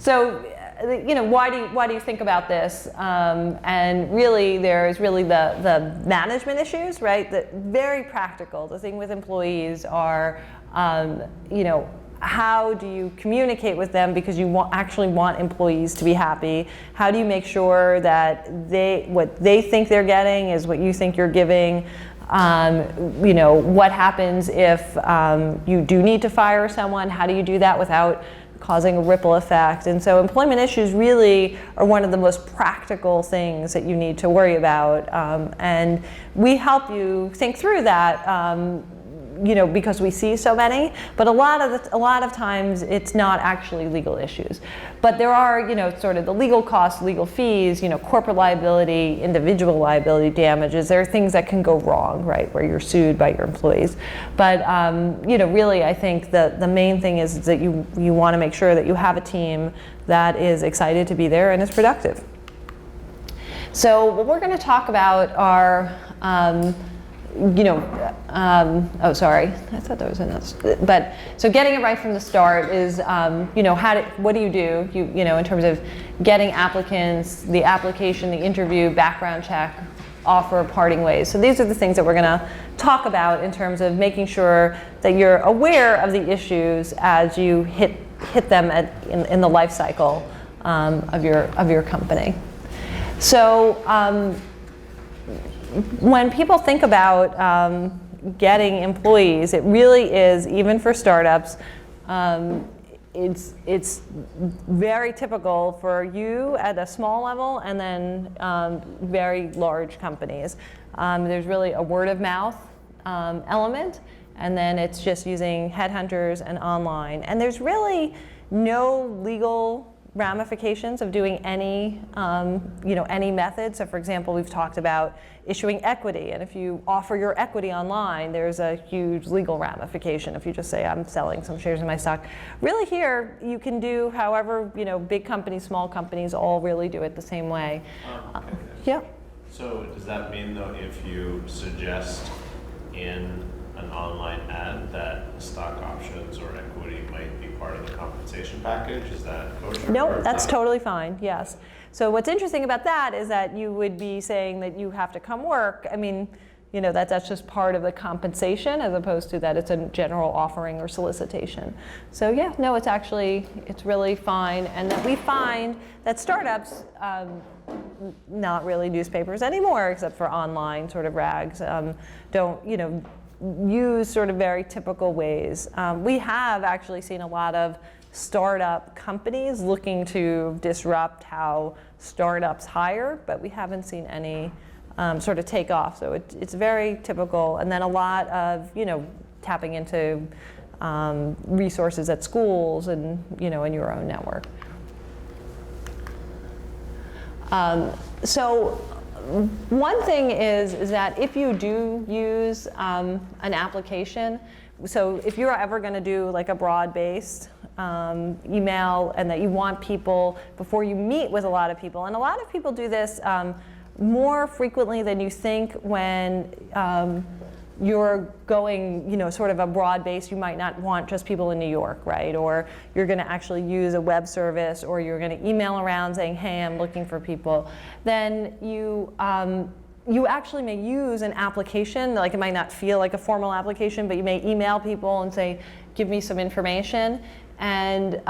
So, why do you think about this? And really, there's really the management issues, right? That very practical. The thing with employees are, how do you communicate with them because you actually want employees to be happy? How do you make sure that what they think they're getting is what you think you're giving? What happens if you do need to fire someone? How do you do that without causing a ripple effect? And so employment issues really are one of the most practical things that you need to worry about. And we help you think through that, because we see so many, but a lot of times it's not actually legal issues. But there are, sort of the legal costs, legal fees, corporate liability, individual liability damages. There are things that can go wrong, right, where you're sued by your employees. But, really I think that the main thing is that you want to make sure that you have a team that is excited to be there and is productive. So what we're going to talk about are, oh, sorry, I thought that was another. But so getting it right from the start is, what do you do? In terms of getting applicants, the application, the interview, background check, offer, parting ways. So these are the things that we're going to talk about in terms of making sure that you're aware of the issues as you hit them in the life cycle of your company. So. When people think about getting employees, it really is, even for startups, it's very typical for you at a small level and then very large companies. There's really a word of mouth element, and then it's just using headhunters and online. And there's really no legal ramifications of doing any method. So for example, we've talked about issuing equity, and if you offer your equity online, there's a huge legal ramification if you just say, I'm selling some shares in my stock. Really here, you can do however, big companies, small companies, all really do it the same way. Okay. Yeah. So does that mean though, if you suggest in an online ad that stock options or equity might be part of the compensation package, is that kosher? No, that's totally fine, yes. So what's interesting about that is that you would be saying that you have to come work. I mean, that's just part of the compensation as opposed to that it's a general offering or solicitation. So yeah, no, it's really fine. And that we find that startups, not really newspapers anymore, except for online sort of rags, don't, use sort of very typical ways. We have actually seen a lot of startup companies looking to disrupt how startups hire, but we haven't seen any sort of take off. So it's very typical. And then a lot of, tapping into resources at schools and, in your own network. So one thing is that if you do use an application, so if you're ever going to do like a broad-based email, and that you want people before you meet with a lot of people, and a lot of people do this more frequently than you think when you're going, sort of a broad base. You might not want just people in New York, right? Or you're going to actually use a web service, or you're going to email around saying, hey, I'm looking for people. Then you actually may use an application. Like, it might not feel like a formal application, but you may email people and say, give me some information. And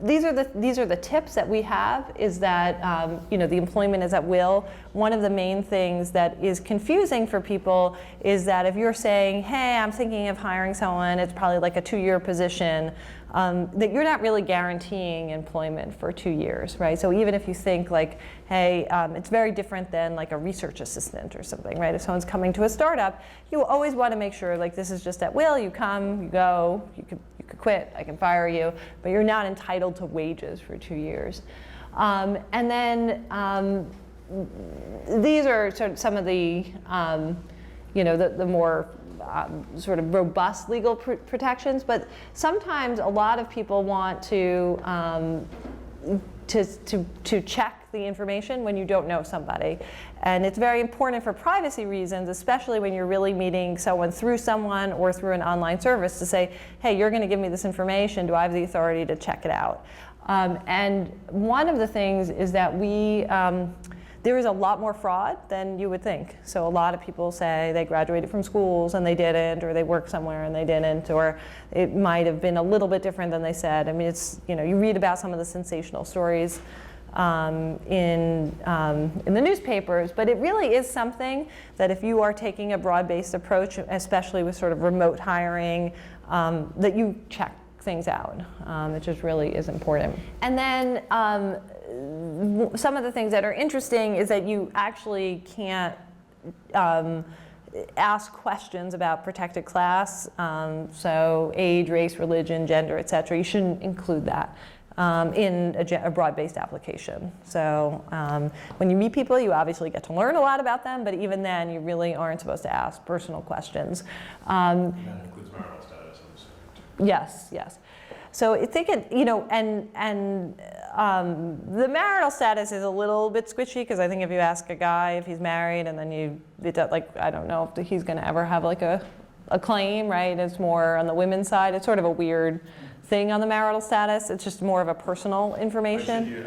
these are the tips that we have, is that the employment is at will. One of the main things that is confusing for people is that if you're saying, hey, I'm thinking of hiring someone, it's probably like a 2-year position, that you're not really guaranteeing employment for 2 years, right? So even if you think like, hey, it's very different than like a research assistant or something, right? If someone's coming to a startup, you always want to make sure like this is just at will. You come, you go, you could quit, I can fire you, but you're not entitled to wages for 2 years. And then these are sort of some of the, the more sort of robust legal protections, but sometimes a lot of people want to check the information when you don't know somebody. And it's very important for privacy reasons, especially when you're really meeting someone through someone or through an online service, to say, hey, you're going to give me this information. Do I have the authority to check it out? And one of the things is that there is a lot more fraud than you would think. So a lot of people say they graduated from schools and they didn't, or they worked somewhere and they didn't, or it might have been a little bit different than they said. I mean, it's, you read about some of the sensational stories in the newspapers, but it really is something that if you are taking a broad-based approach, especially with sort of remote hiring, that you check things out. It just really is important. And then some of the things that are interesting is that you actually can't ask questions about protected class, so age, race, religion, gender, et cetera. You shouldn't include that in a broad-based application. So when you meet people, you obviously get to learn a lot about them, but even then, you really aren't supposed to ask personal questions. That includes marital status, I'm assuming. Yes, yes. So I think it, and the marital status is a little bit squishy, because I think if you ask a guy if he's married and then I don't know if he's going to ever have like a claim, right? It's more on the women's side. It's sort of a weird thing on the marital status. It's just more of a personal information.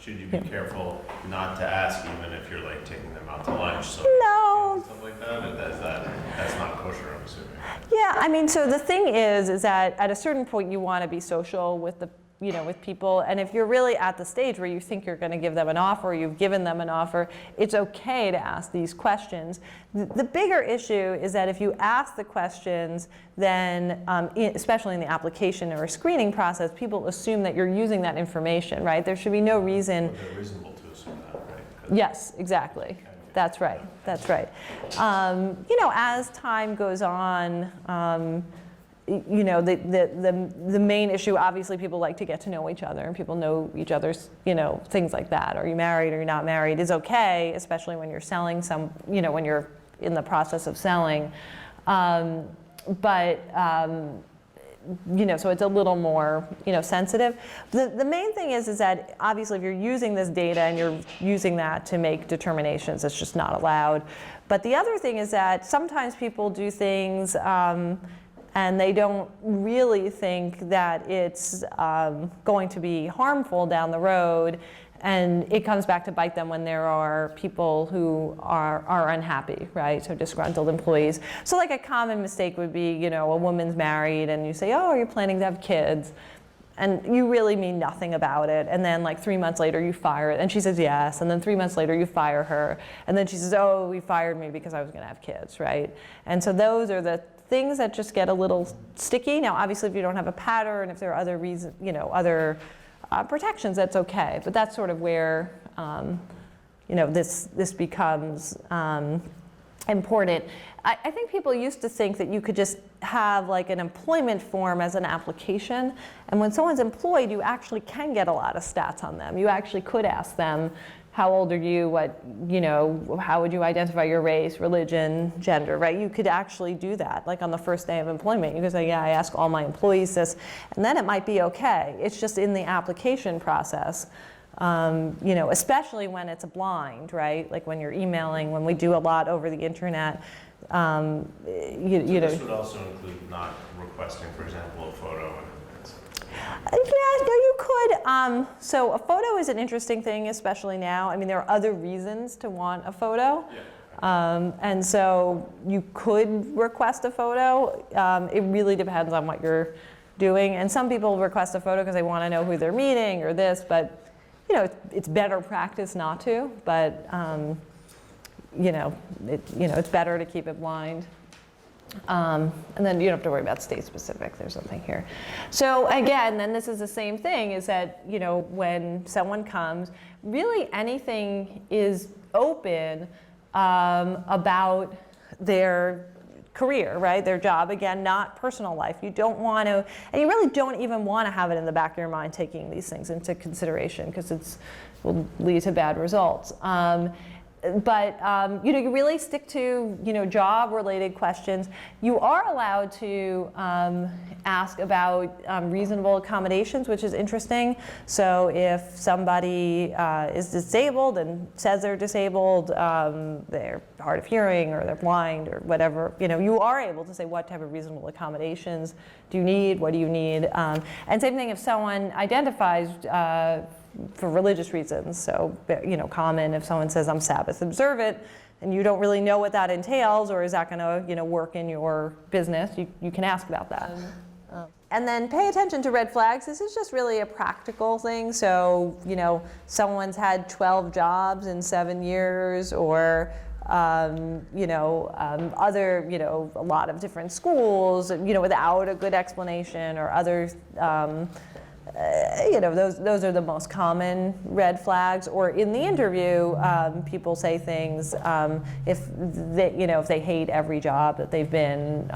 Should you be careful not to ask even if you're like taking them out to lunch? So no. Stuff like that? That's not kosher, I'm assuming. Yeah, I mean, so the thing is that at a certain point you want to be social with with people, and if you're really at the stage where you think you're going to give them an offer, or you've given them an offer, it's okay to ask these questions. The bigger issue is that if you ask the questions, then especially in the application or screening process, people assume that you're using that information, right? There should be no reason. But they're reasonable to assume that, right? Yes, exactly. That's right. That's right. As time goes on, the main issue, obviously people like to get to know each other, and people know each other's, things like that. Are you married, or you're not married, is okay, especially when you're selling when you're in the process of selling. So it's a little more, sensitive. The main thing is that obviously if you're using this data and you're using that to make determinations, it's just not allowed. But the other thing is that sometimes people do things and they don't really think that it's going to be harmful down the road, and it comes back to bite them when there are people who are unhappy, right? So disgruntled employees. So like a common mistake would be, a woman's married and you say, oh, are you planning to have kids? And you really mean nothing about it. And then like 3 months later you fire it. And she says yes. And then 3 months later you fire her. And then she says, oh, we fired me because I was gonna have kids, right? And so those are the things that just get a little sticky. Now, obviously if you don't have a pattern, if there are other reasons, other protections, that's okay. But that's sort of where this becomes important. I think people used to think that you could just have like an employment form as an application, and when someone's employed, you actually can get a lot of stats on them. You actually could ask them, how old are you, how would you identify your race, religion, gender, right? You could actually do that, like on the first day of employment. You could say, yeah, I ask all my employees this, and then it might be okay. It's just in the application process, especially when it's blind, right? Like when you're emailing, when we do a lot over the internet. This would also include not requesting, for example, a photo. Yeah, no, you could. So a photo is an interesting thing, especially now. I mean, there are other reasons to want a photo. Yeah. And so you could request a photo. It really depends on what you're doing. And some people request a photo because they want to know who they're meeting or this, but it's better practice not to. But it's better to keep it blind. And then you don't have to worry about state specific. There's nothing here. So again, then this is the same thing, is that when someone comes, really anything is open about their career, right? Their job, again, not personal life. You don't want to, and you really don't even want to have it in the back of your mind taking these things into consideration, because it will lead to bad results. you know, you really stick to, you know, job-related questions. You are allowed to ask about reasonable accommodations, which is interesting. So if somebody is disabled and says they're disabled, they're hard of hearing or they're blind or whatever, you know, you are able to say what type of reasonable accommodations do you need, what do you need? And same thing if someone identifies for religious reasons. So, you know, common if someone says I'm Sabbath observant and you don't really know what that entails, or is that going to, you know, work in your business, you can ask about that. And then pay attention to red flags. This is just really a practical thing. So, you know, someone's had 12 jobs in 7 years, or you know, other, you know, a lot of different schools, you know, without a good explanation, or other, you know, those are the most common red flags. Or in the interview, people say things if they, you know, if they hate every job that they've been,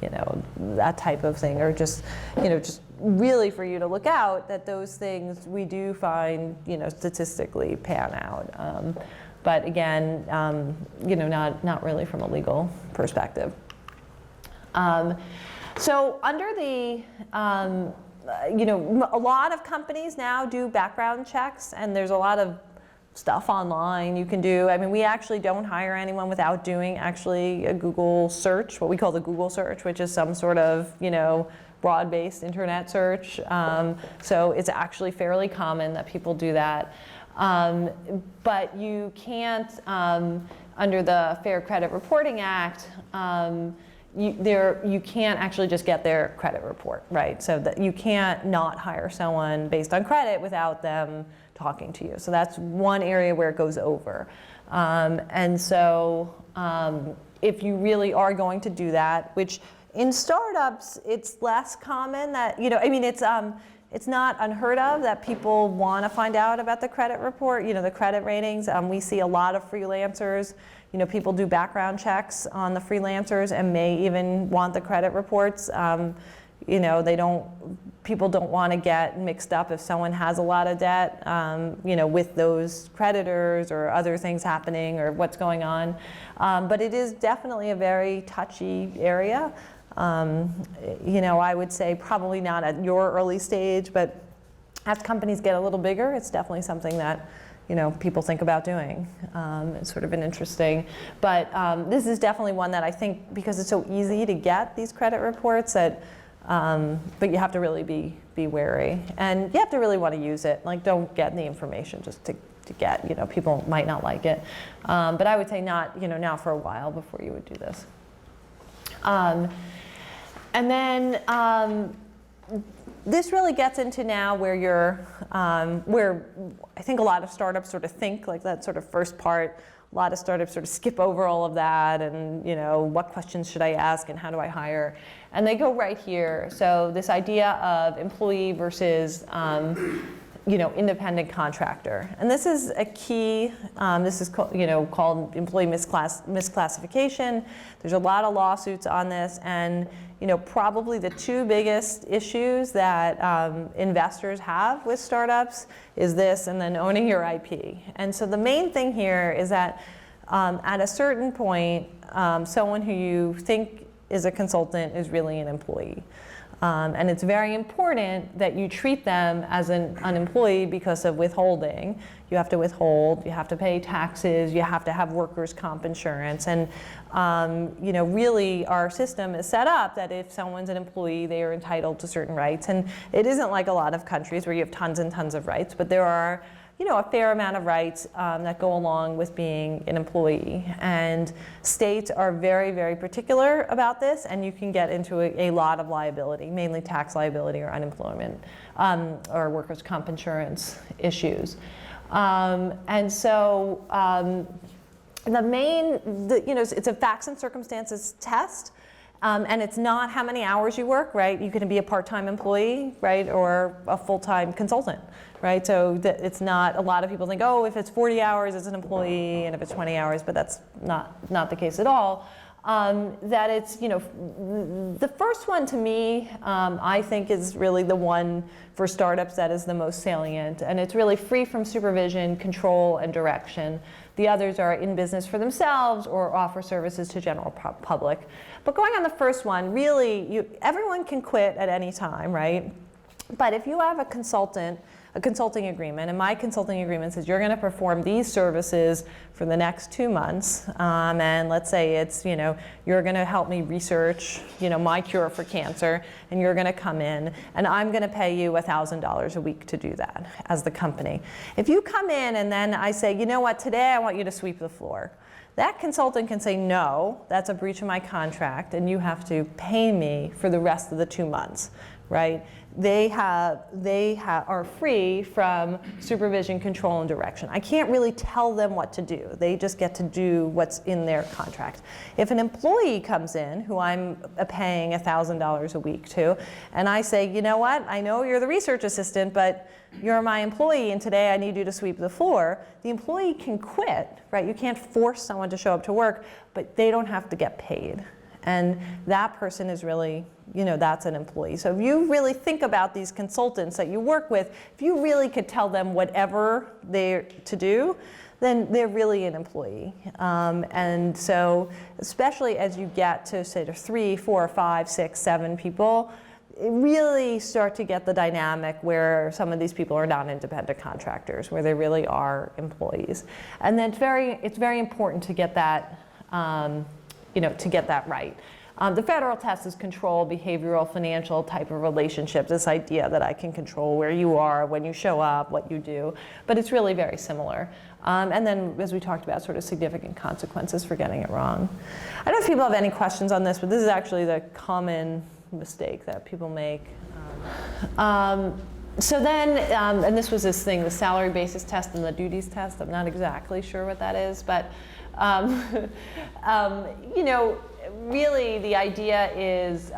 you know, that type of thing, or just, you know, just really for you to look out that those things we do find, you know, statistically pan out. But again, you know, not really from a legal perspective. So under the you know, a lot of companies now do background checks, and there's a lot of stuff online you can do. I mean, we actually don't hire anyone without doing actually a Google search, what we call the Google search, which is some sort of, you know, broad-based internet search. So it's actually fairly common that people do that. But you can't, under the Fair Credit Reporting Act, you can't actually just get their credit report, right? So that you can't not hire someone based on credit without them talking to you. So that's one area where it goes over. And so if you really are going to do that, which in startups, it's less common that, you know, I mean, it's not unheard of that people want to find out about the credit report, you know, the credit ratings. We see a lot of freelancers, you know, people do background checks on the freelancers and may even want the credit reports. You know, people don't want to get mixed up if someone has a lot of debt, you know, with those creditors or other things happening or what's going on. But it is definitely a very touchy area. You know, I would say probably not at your early stage, but as companies get a little bigger, it's definitely something that, you know, people think about doing. It's sort of an interesting, but this is definitely one that I think, because it's so easy to get these credit reports, that, but you have to really be wary, and you have to really want to use it. Like, don't get the information just to get, you know, people might not like it. But I would say not, you know, now for a while before you would do this. And then this really gets into now where you're, where I think a lot of startups sort of think, like that sort of first part, a lot of startups sort of skip over all of that and, you know, what questions should I ask and how do I hire? And they go right here. So this idea of employee versus, you know, independent contractor. And this is a key, this is you know, called employee misclassification. There's a lot of lawsuits on this, and, you know, probably the two biggest issues that investors have with startups is this, and then owning your IP. And so the main thing here is that at a certain point, someone who you think is a consultant is really an employee. And it's very important that you treat them as an employee because of withholding. You have to withhold, you have to pay taxes, you have to have workers' comp insurance. And you know, really our system is set up that if someone's an employee, they are entitled to certain rights. And it isn't like a lot of countries where you have tons and tons of rights, but there are, you know, a fair amount of rights that go along with being an employee. And states are very, very particular about this, and you can get into a lot of liability, mainly tax liability or unemployment or workers' comp insurance issues. And so you know, it's a facts and circumstances test. And it's not how many hours you work, right? You can be a part-time employee, right, or a full-time consultant, right? So it's not, a lot of people think, oh, if it's 40 hours, it's an employee, and if it's 20 hours, but that's not the case at all. That it's, you know, the first one to me, I think is really the one for startups that is the most salient, and it's really free from supervision, control, and direction. The others are in business for themselves or offer services to general public. But going on the first one, really, everyone can quit at any time, right? But if you have a consulting agreement, and my consulting agreement says you're going to perform these services for the next 2 months, and let's say it's, you're going to help me research, my cure for cancer, and you're going to come in, and I'm going to pay you $1,000 a week to do that as the company. If you come in and then I say, you know what, today I want you to sweep the floor, that consultant can say, no, that's a breach of my contract, and you have to pay me for the rest of the 2 months, right? They are free from supervision, control, and direction. I can't really tell them what to do. They just get to do what's in their contract. If an employee comes in, who I'm paying $1,000 a week to, and I say, you know what, I know you're the research assistant, but you're my employee, and today I need you to sweep the floor, the employee can quit, right? You can't force someone to show up to work, but they don't have to get paid. And that person is really, that's an employee. So if you really think about these consultants that you work with, if you really could tell them whatever they're to do, then they're really an employee. And so especially as you get to, say, to 3, 4, 5, 6, 7 people, it really start to get the dynamic where some of these people are not independent contractors, where they really are employees. And then it's very important to get that to get that right. The federal test is control, behavioral, financial type of relationships, this idea that I can control where you are, when you show up, what you do, but it's really very similar. And then, as we talked about, sort of significant consequences for getting it wrong. I don't know if people have any questions on this, but this is actually the common mistake that people make. So then, and this was this thing, the salary basis test and the duties test. I'm not exactly sure what that is, but really the idea is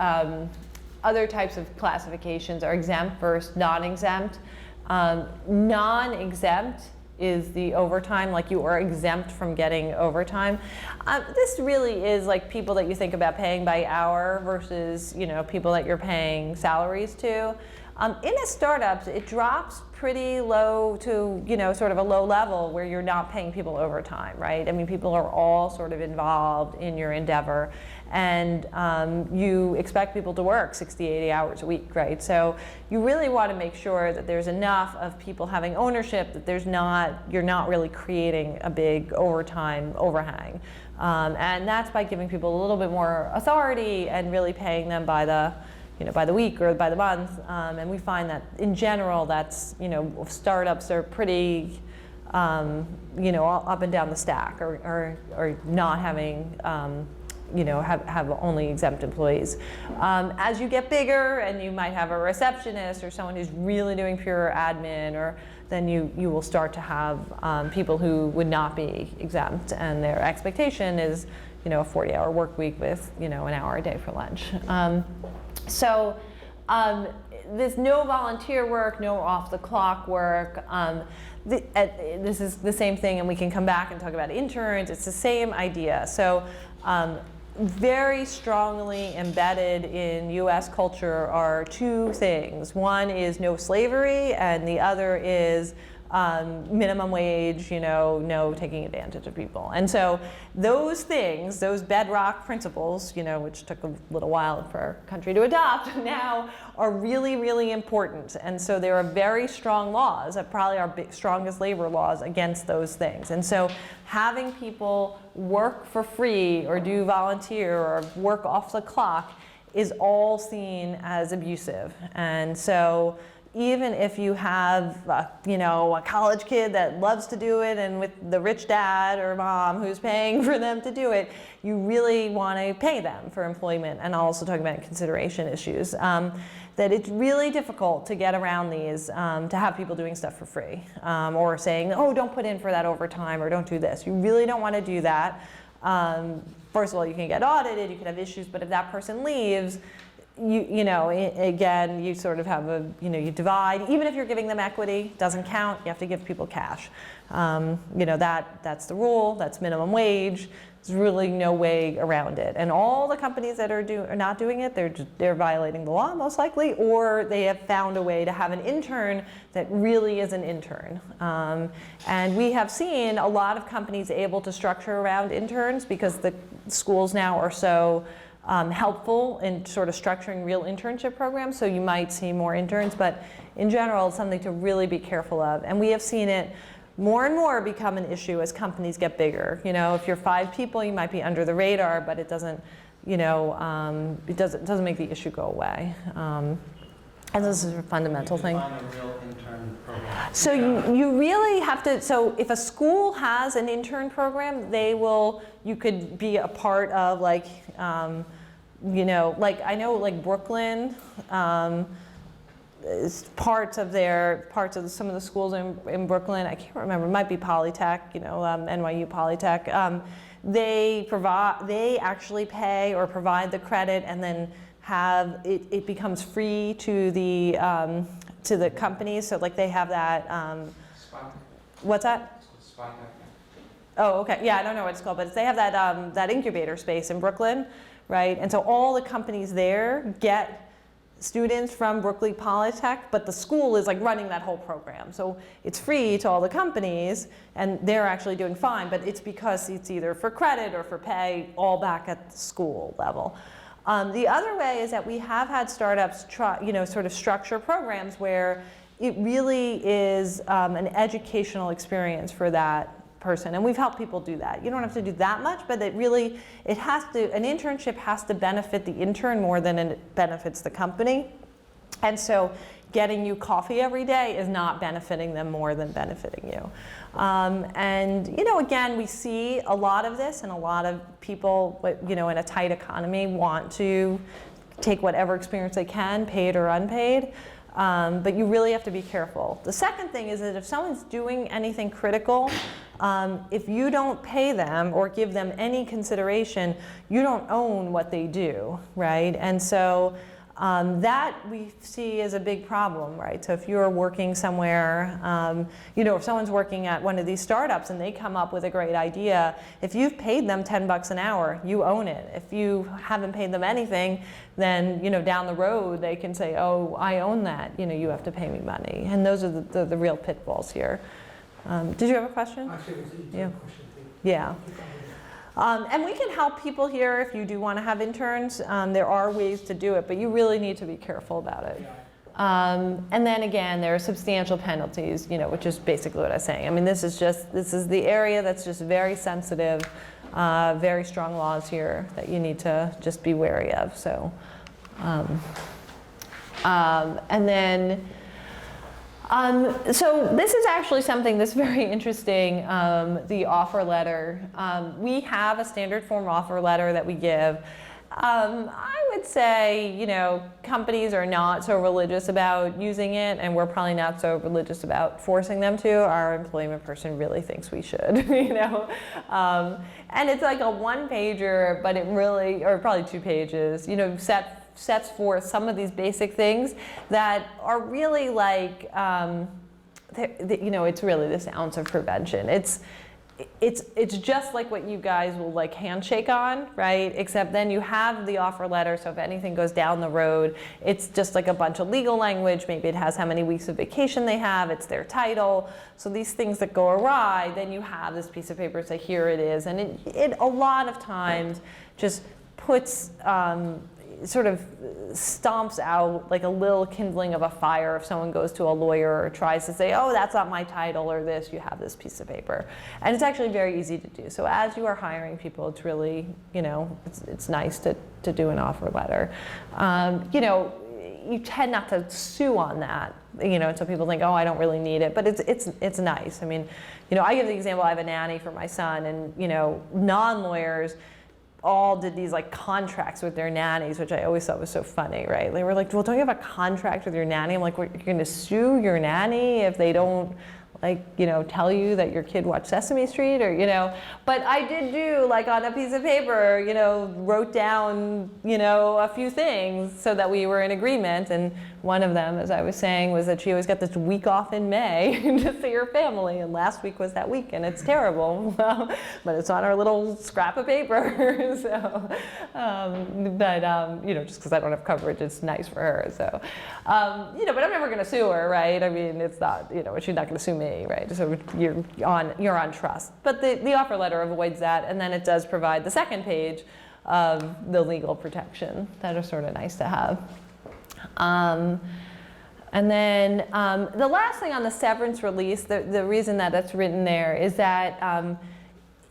other types of classifications are exempt versus non-exempt. Non-exempt is the overtime, like you are exempt from getting overtime. This really is like people that you think about paying by hour versus people that you're paying salaries to. In a startup, it drops pretty low to sort of a low level where you're not paying people overtime, right? I mean, people are all sort of involved in your endeavor, and you expect people to work 60, 80 hours a week, right? So you really want to make sure that there's enough of people having ownership that you're not really creating a big overtime overhang. And that's by giving people a little bit more authority and really paying them by the week or by the month, and we find that in general, that's startups are pretty, up and down the stack, or not having, have only exempt employees. As you get bigger, and you might have a receptionist or someone who's really doing pure admin, or then you will start to have people who would not be exempt, and their expectation is, a 40-hour work week with, an hour a day for lunch. So there's no volunteer work, no off-the-clock work. This is the same thing, and we can come back and talk about interns. It's the same idea. So very strongly embedded in US culture are two things. One is no slavery, and the other is minimum wage, no taking advantage of people. And so those things, those bedrock principles, which took a little while for our country to adopt, now are really, really important. And so there are very strong laws, probably our strongest labor laws against those things. And so having people work for free or do volunteer or work off the clock is all seen as abusive. And so even if you have, a college kid that loves to do it, and with the rich dad or mom who's paying for them to do it, you really want to pay them for employment. And also talking about consideration issues, that it's really difficult to get around these, to have people doing stuff for free, or saying, oh, don't put in for that overtime, or don't do this. You really don't want to do that. First of all, you can get audited, you can have issues, but if that person leaves, you know, again, you sort of have a, you know, you divide, even if you're giving them equity, doesn't count, you have to give people cash. You know, that's the rule, that's minimum wage. There's really no way around it. And all the companies that are not doing it, they're violating the law most likely, or they have found a way to have an intern that really is an intern. And we have seen a lot of companies able to structure around interns because the schools now are so helpful in sort of structuring real internship programs, so you might see more interns, but in general, it's something to really be careful of. And we have seen it more and more become an issue as companies get bigger. You know, if you're 5 people, you might be under the radar, but it doesn't, you know, it doesn't make the issue go away. And this is a fundamental thing. Define a real intern program. So you really have to, so if a school has an intern program, you could be a part of like, you know, like I know like Brooklyn, is parts of some of the schools in Brooklyn, I can't remember, it might be Polytech, you know, NYU Polytech, they actually pay or provide the credit and then have, it becomes free to the companies, so like they have that, what's that? Oh, okay, yeah, I don't know what it's called, but they have that incubator space in Brooklyn, right? And so all the companies there get students from Berkeley Polytech, but the school is like running that whole program. So it's free to all the companies and they're actually doing fine, but it's because it's either for credit or for pay, all back at the school level. The other way is that we have had startups try, you know, sort of structure programs where it really is an educational experience for that person, and we've helped people do that. You don't have to do that much, but it really, an internship has to benefit the intern more than it benefits the company. And so getting you coffee every day is not benefiting them more than benefiting you. And you know, again, we see a lot of this, and a lot of people, you know, in a tight economy want to take whatever experience they can, paid or unpaid. But you really have to be careful. The second thing is that if someone's doing anything critical, if you don't pay them or give them any consideration, you don't own what they do, right? And so that we see as a big problem, right? So if you're working somewhere, you know, if someone's working at one of these startups and they come up with a great idea, if you've paid them $10 an hour, you own it. If you haven't paid them anything, then, you know, down the road they can say, oh, I own that, you know, you have to pay me money. And those are the real pitfalls here. Did you have a question? Actually, it was a Yeah. question. Yeah. And we can help people here if you do want to have interns. There are ways to do it, but you really need to be careful about it. And then again, there are substantial penalties, you know, which is basically what I was saying. I mean, this is the area that's just very sensitive, very strong laws here that you need to just be wary of. So, and then, so this is actually something that's very interesting, the offer letter. We have a standard form offer letter that we give. I would say, you know, companies are not so religious about using it, and we're probably not so religious about forcing them to. Our employment person really thinks we should, you know. And it's like a 1-pager, but it really, or probably 2 pages, you know, sets forth some of these basic things that are really like, you know, it's really this ounce of prevention. It's just like what you guys will like handshake on, right? Except then you have the offer letter, so if anything goes down the road, it's just like a bunch of legal language. Maybe it has how many weeks of vacation they have, it's their title. So these things that go awry, then you have this piece of paper say, here it is. And it a lot of times just puts, sort of stomps out like a little kindling of a fire if someone goes to a lawyer or tries to say, oh, that's not my title or this, you have this piece of paper. And it's actually very easy to do. So as you are hiring people, it's really, you know, it's nice to do an offer letter. You know, you tend not to sue on that, you know, and so people think, oh, I don't really need it, but it's nice. I mean, you know, I give the example, I have a nanny for my son, and, you know, non-lawyers all did these like contracts with their nannies, which I always thought was so funny, right? They were like, well, don't you have a contract with your nanny? I'm like, well, you're gonna sue your nanny if they don't like, tell you that your kid watched Sesame Street or, but I did do, like, on a piece of paper, wrote down, a few things so that we were in agreement. And one of them, as I was saying, was that she always got this week off in May to see her family. And last week was that week, and it's terrible. But it's on our little scrap of paper. So, just because I don't have coverage, it's nice for her. So, but I'm never going to sue her, right? I mean, it's not, she's not going to sue me, right? So you're on trust. But the offer letter avoids that, and then it does provide the second page of the legal protection that are sort of nice to have. And then the last thing on the severance release, the reason that it's written there is that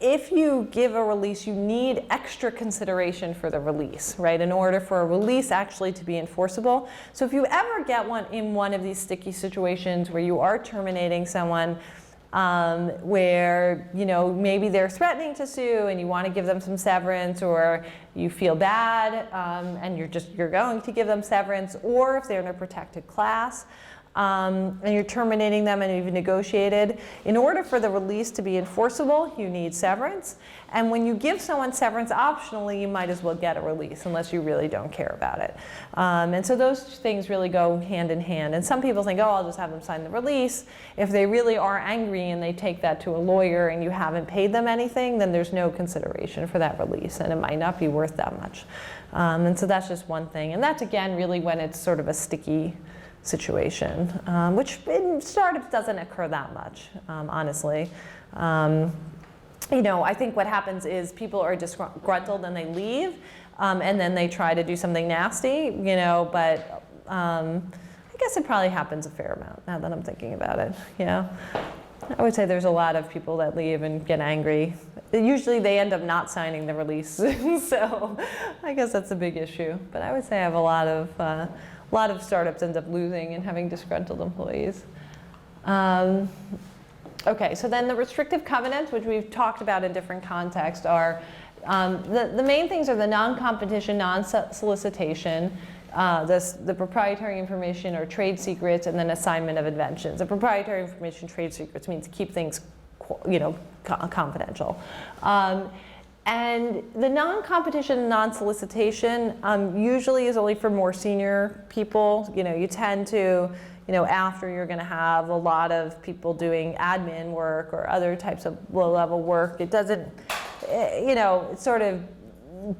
if you give a release, you need extra consideration for the release, right, in order for a release actually to be enforceable. So if you ever get in one of these sticky situations where you are terminating someone where, maybe they're threatening to sue and you want to give them some severance, or you feel bad and you're going to give them severance, or if they're in a protected class, and you're terminating them and you've negotiated, in order for the release to be enforceable, you need severance. And when you give someone severance optionally, you might as well get a release unless you really don't care about it. And so those things really go hand in hand. And some people think, oh, I'll just have them sign the release. If they really are angry and they take that to a lawyer and you haven't paid them anything, then there's no consideration for that release, and it might not be worth that much. And so that's just one thing. And that's, again, really when it's sort of a sticky situation, which in startups doesn't occur that much, honestly. I think what happens is people are disgruntled and they leave, and then they try to do something nasty, but I guess it probably happens a fair amount now that I'm thinking about it. I would say there's a lot of people that leave and get angry. Usually they end up not signing the release, so I guess that's a big issue. But I would say I have a lot of startups end up losing and having disgruntled employees. Okay, so then the restrictive covenants, which we've talked about in different contexts, are the main things are the non-competition, non-solicitation, the proprietary information or trade secrets, and then assignment of inventions. The proprietary information, trade secrets means keep things, confidential. And the non-competition and non-solicitation usually is only for more senior people. You tend to, after you're going to have a lot of people doing admin work or other types of low-level work, it doesn't, it sort of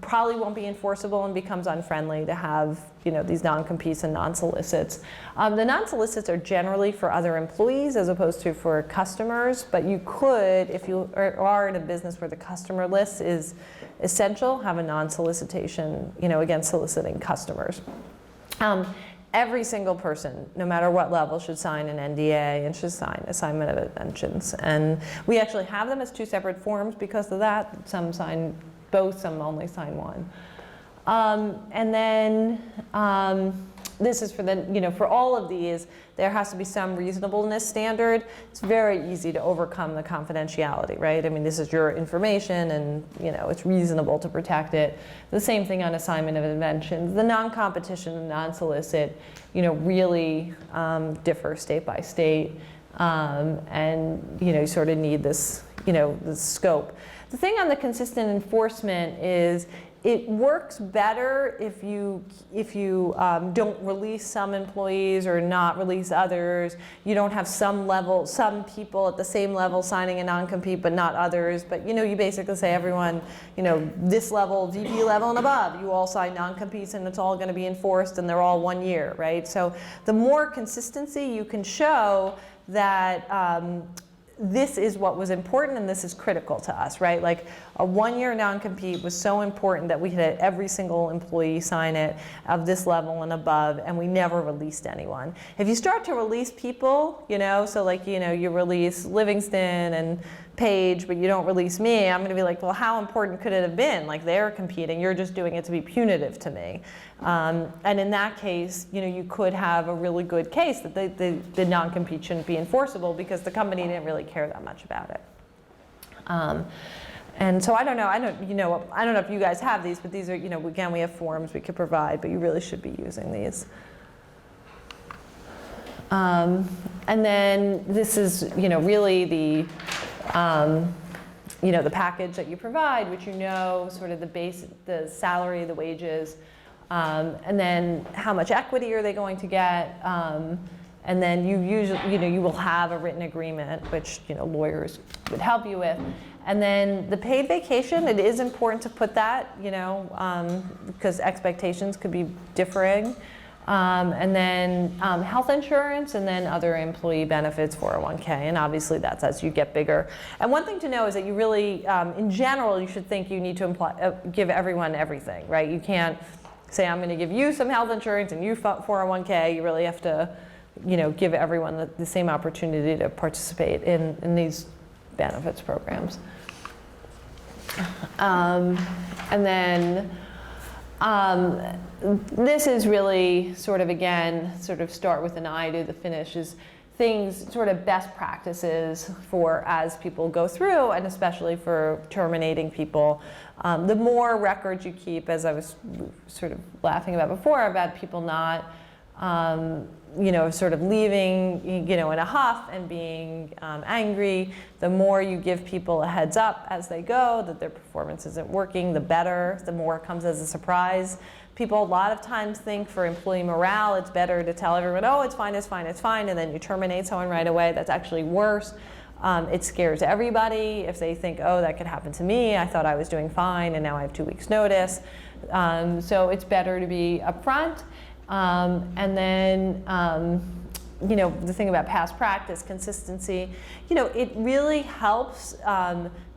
probably won't be enforceable and becomes unfriendly to have, these non-competes and non-solicits. The non-solicits are generally for other employees as opposed to for customers, but you could, if you are in a business where the customer list is essential, have a non-solicitation, against soliciting customers. Every single person, no matter what level, should sign an NDA and should sign assignment of inventions. And we actually have them as two separate forms because of that. Some sign both, some only sign one. And then this is for the, for all of these, there has to be some reasonableness standard. It's very easy to overcome the confidentiality, right? I mean, this is your information and, it's reasonable to protect it. The same thing on assignment of inventions. The non-competition and non-solicit, really differ state by state. And, you sort of need this, the scope. The thing on the consistent enforcement is it works better if you don't release some employees or not release others. You don't have some people at the same level signing a non-compete but not others. But you basically say everyone, this level, VP level and above, you all sign non-competes and it's all going to be enforced and they're all 1 year, right? So the more consistency you can show that this is what was important and this is critical to us, right? Like a 1-year non-compete was so important that we had every single employee sign it of this level and above, and we never released anyone. If you start to release people, so like, you release Livingston and Page, but you don't release me, I'm going to be like, well, how important could it have been? Like, they're competing, you're just doing it to be punitive to me. And in that case, you could have a really good case that the non-compete shouldn't be enforceable because the company didn't really care that much about it. And so I don't know if you guys have these, but these are, again, we have forms we could provide, but you really should be using these. And And then this is, really the, the package that you provide, which sort of the base, the salary, the wages, and then how much equity are they going to get, and then you usually, you will have a written agreement, which, lawyers would help you with. And then the paid vacation, it is important to put that, because expectations could be differing. And then health insurance, and then other employee benefits, 401k, and obviously that's as you get bigger. And one thing to know is that you really, in general, you should think you need to give everyone everything, right? You can't say, I'm going to give you some health insurance and you 401k. You really have to, give everyone the same opportunity to participate in these benefits programs. And then this is really sort of, again, sort of start with an eye to the finish, is things, sort of best practices for as people go through, and especially for terminating people. The more records you keep, as I was sort of laughing about before, about people not sort of leaving, in a huff and being angry, the more you give people a heads up as they go that their performance isn't working, the better, the more it comes as a surprise. People a lot of times think for employee morale, it's better to tell everyone, oh, it's fine, it's fine, it's fine, and then you terminate someone right away. That's actually worse. It scares everybody if they think, oh, that could happen to me. I thought I was doing fine, and now I have 2 weeks notice. So it's better to be upfront. And then, the thing about past practice, consistency, it really helps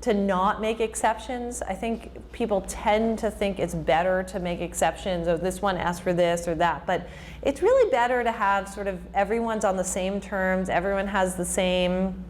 to not make exceptions. I think people tend to think it's better to make exceptions, or this one asked for this or that, but it's really better to have sort of everyone's on the same terms, everyone has the same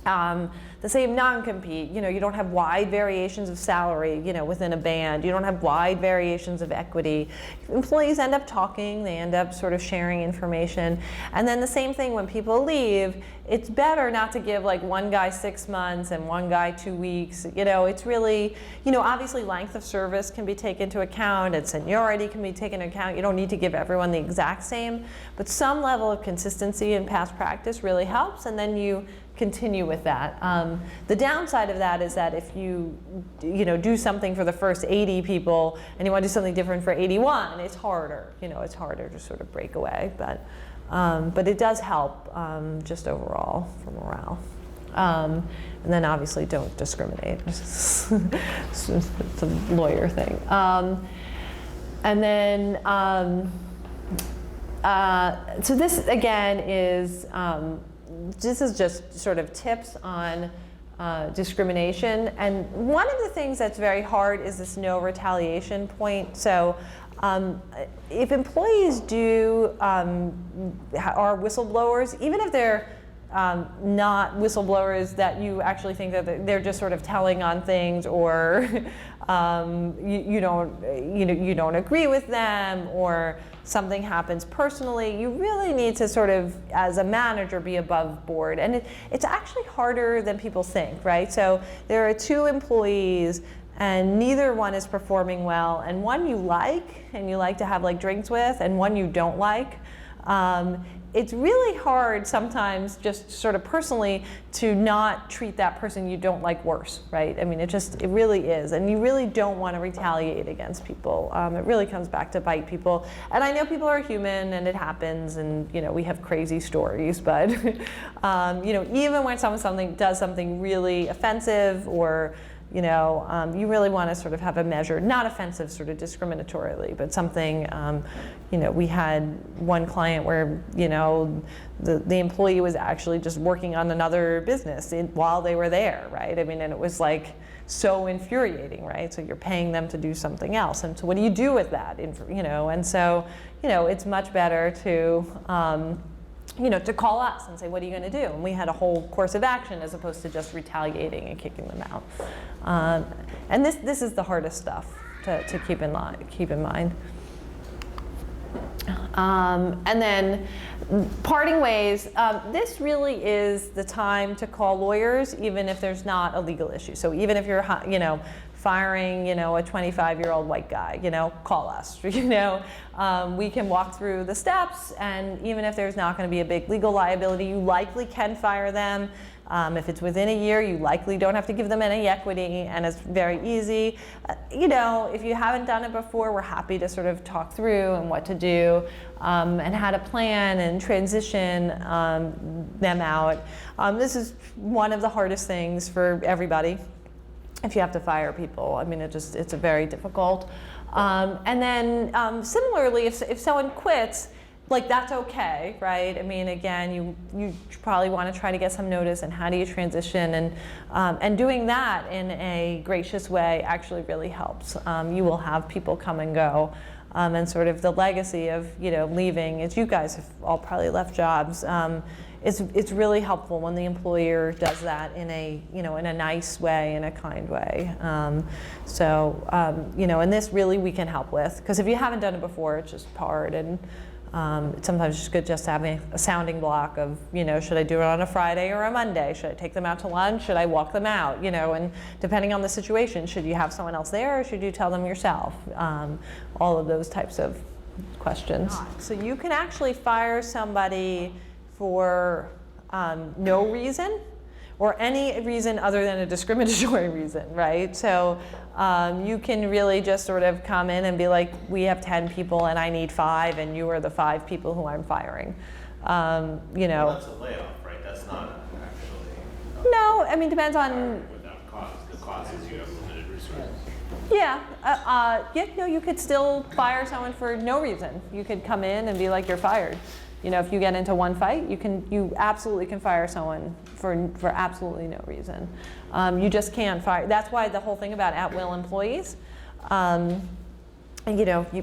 non-compete. You don't have wide variations of salary, within a band. You don't have wide variations of equity. Employees end up talking, they end up sort of sharing information. And then the same thing when people leave, it's better not to give like one guy 6 months and one guy 2 weeks. It's really, obviously length of service can be taken into account and seniority can be taken into account. You don't need to give everyone the exact same, but some level of consistency in past practice really helps, and then you continue with that. The downside of that is that if you do something for the first 80 people and you want to do something different for 81, it's harder. It's harder to sort of break away, but it does help just overall for morale. And then obviously don't discriminate. It's a lawyer thing. And then so this again is. This is just sort of tips on discrimination. And one of the things that's very hard is this no retaliation point. So if employees are whistleblowers, even if they're not whistleblowers that you actually think that they're just sort of telling on things, or you don't agree with them, or something happens personally, you really need to sort of, as a manager, be above board. And it's actually harder than people think, right? So there are 2 employees and neither one is performing well, and one you like and you like to have like drinks with, and one you don't like. It's really hard sometimes, just sort of personally, to not treat that person you don't like worse, right? I mean, it really is, and you really don't want to retaliate against people. It really comes back to bite people. And I know people are human, and it happens, and we have crazy stories, but even when someone does something really offensive, or you really want to sort of have a measure, not offensive sort of discriminatorily, but something, we had one client where, the employee was actually just working on another business while they were there, right? I mean, and it was like so infuriating, right? So you're paying them to do something else. And so what do you do with that? And so, it's much better to, to call us and say, what are you going to do? And we had a whole course of action as opposed to just retaliating and kicking them out. And this is the hardest stuff to keep in mind. And then parting ways, this really is the time to call lawyers, even if there's not a legal issue. So even if you're, firing, a 25-year-old white guy, call us, we can walk through the steps, and even if there's not going to be a big legal liability, you likely can fire them. If it's within a year, you likely don't have to give them any equity, and it's very easy. If you haven't done it before, we're happy to sort of talk through and what to do, and how to plan and transition them out. This is one of the hardest things for everybody. If you have to fire people, I mean, it's a very difficult. And then similarly, if someone quits, like that's okay, right? I mean, again, you probably want to try to get some notice, and how do you transition, and doing that in a gracious way actually really helps. You will have people come and go, and sort of the legacy of leaving, as you guys have all probably left jobs. It's really helpful when the employer does that in a in a nice way, in a kind way. And this really we can help with, because if you haven't done it before, it's just hard, and it's sometimes just good just having a sounding block of should I do it on a Friday or a Monday? Should I take them out to lunch? Should I walk them out? And depending on the situation, should you have someone else there, or should you tell them yourself? All of those types of questions. So you can actually fire somebody for no reason, or any reason other than a discriminatory reason, right? So you can really just sort of come in and be like, we have 10 people and I need 5, and you are the 5 people who I'm firing. Well, that's a layoff, right? That's not actually. No, I mean, depends on. Without cause. The cause is you have limited resources. No, you could still fire someone for no reason. You could come in and be like, you're fired. If you get into one fight, you absolutely can fire someone for absolutely no reason. You just can't fire. That's why the whole thing about at-will employees.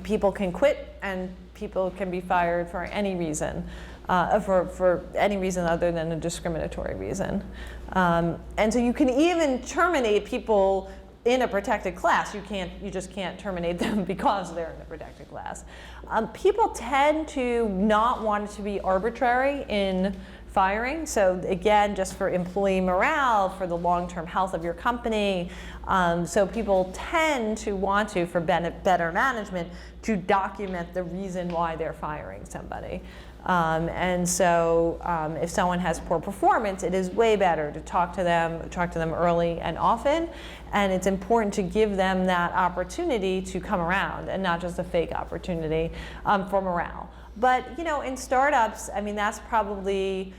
People can quit, and people can be fired for any reason, for any reason other than a discriminatory reason. And so you can even terminate people in a protected class. You just can't terminate them because they're in a protected class. People tend to not want it to be arbitrary in firing. So again, just for employee morale, for the long-term health of your company. So people tend to want to, for better management, to document the reason why they're firing somebody. And so if someone has poor performance, it is way better to talk to them early and often, and it's important to give them that opportunity to come around, and not just a fake opportunity for morale. But in startups, I mean, that's probably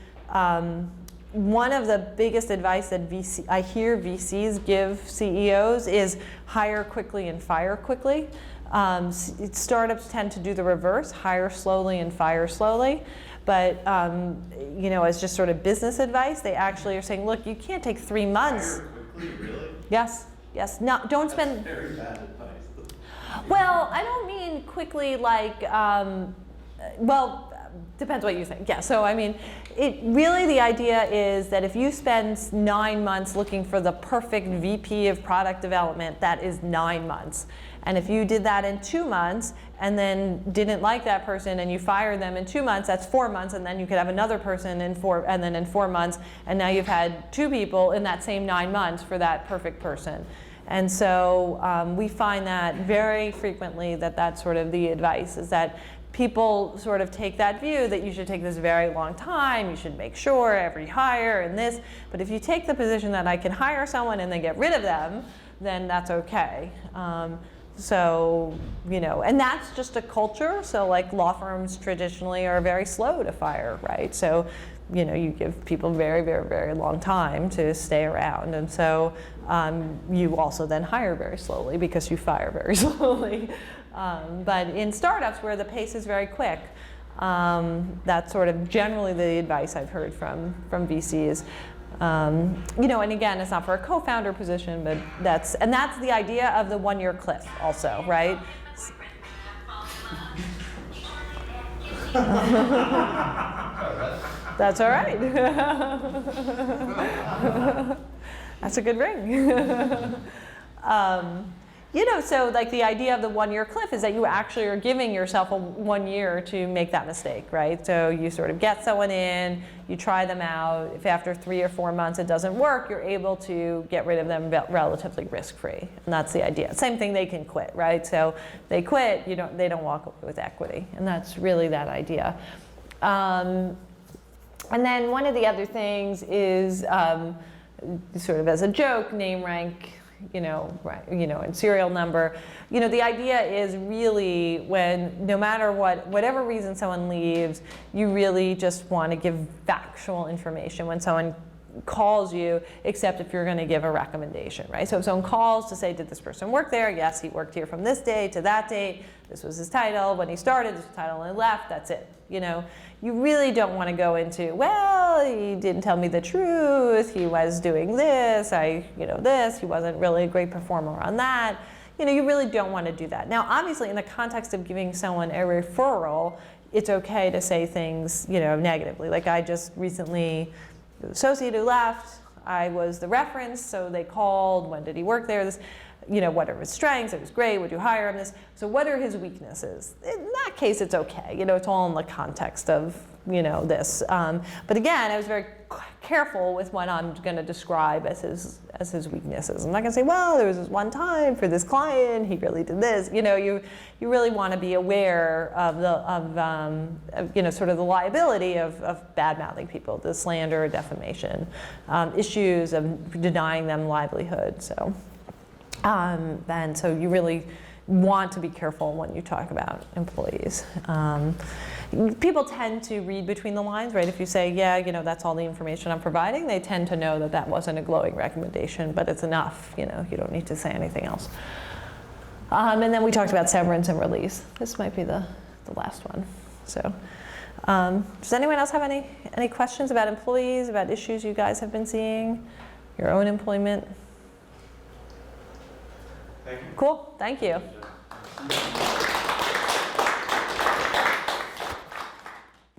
one of the biggest advice that I hear VCs give CEOs is hire quickly and fire quickly. Startups tend to do the reverse, hire slowly and fire slowly. But as just sort of business advice, they actually are saying, look, you can't take 3 months. Hire quickly, really? Yes. No, don't spend. That's very bad advice. Well, I don't mean quickly like, depends what you think. Yeah, so I mean, the idea is that if you spend 9 months looking for the perfect VP of product development, that is 9 months. And if you did that in 2 months and then didn't like that person and you fired them in 2 months, that's 4 months, and then you could have another person in 4 months, and now you've had 2 people in that same 9 months for that perfect person. And so we find that very frequently that's sort of the advice, is that people sort of take that view that you should take this very long time, you should make sure every hire and this, but if you take the position that I can hire someone and then get rid of them, then that's okay. And that's just a culture. So like law firms traditionally are very slow to fire, right? So, you give people very, very, very long time to stay around. And so you also then hire very slowly because you fire very slowly. But in startups where the pace is very quick, that's sort of generally the advice I've heard from VCs. And again, it's not for a co-founder position, but that's the idea of the 1-year cliff also, right? That's all right. That's a good ring. So like the idea of the 1-year cliff is that you actually are giving yourself 1 year to make that mistake, right? So you sort of get someone in, you try them out. If after 3 or 4 months it doesn't work, you're able to get rid of them relatively risk-free. And that's the idea. Same thing, they can quit, right? So they quit, they don't walk away with equity. And that's really that idea. And then one of the other things is sort of as a joke, name, rank, and serial number. The idea is really when, no matter whatever reason someone leaves, you really just want to give factual information when someone calls you, except if you're going to give a recommendation, right? So if someone calls to say, did this person work there? Yes, he worked here from this day to that date. This was his title. When he started, this was his title, and he left. That's it. You really don't want to go into, well, he didn't tell me the truth. He was doing this. This. He wasn't really a great performer on that. You really don't want to do that. Now, obviously, in the context of giving someone a referral, it's okay to say things, negatively. Like I just recently, the associate who left, I was the reference, so they called, when did he work there? This, what are his strengths? It was great, would you hire him? This. So what are his weaknesses? In that case, it's okay. It's all in the context of, this. But again, I was very careful with what I'm going to describe as his weaknesses. I'm not going to say, well, there was this one time for this client, he really did this. You really want to be aware of sort of the liability of bad-mouthing people, the slander, defamation, issues of denying them livelihood. So. And so you really want to be careful when you talk about employees. People tend to read between the lines, right? If you say, yeah, that's all the information I'm providing, they tend to know that that wasn't a glowing recommendation, but it's enough. You don't need to say anything else. And then we talked about severance and release. This might be the last one. So, does anyone else have any questions about employees, about issues you guys have been seeing, your own employment? Thank you. Cool, thank you.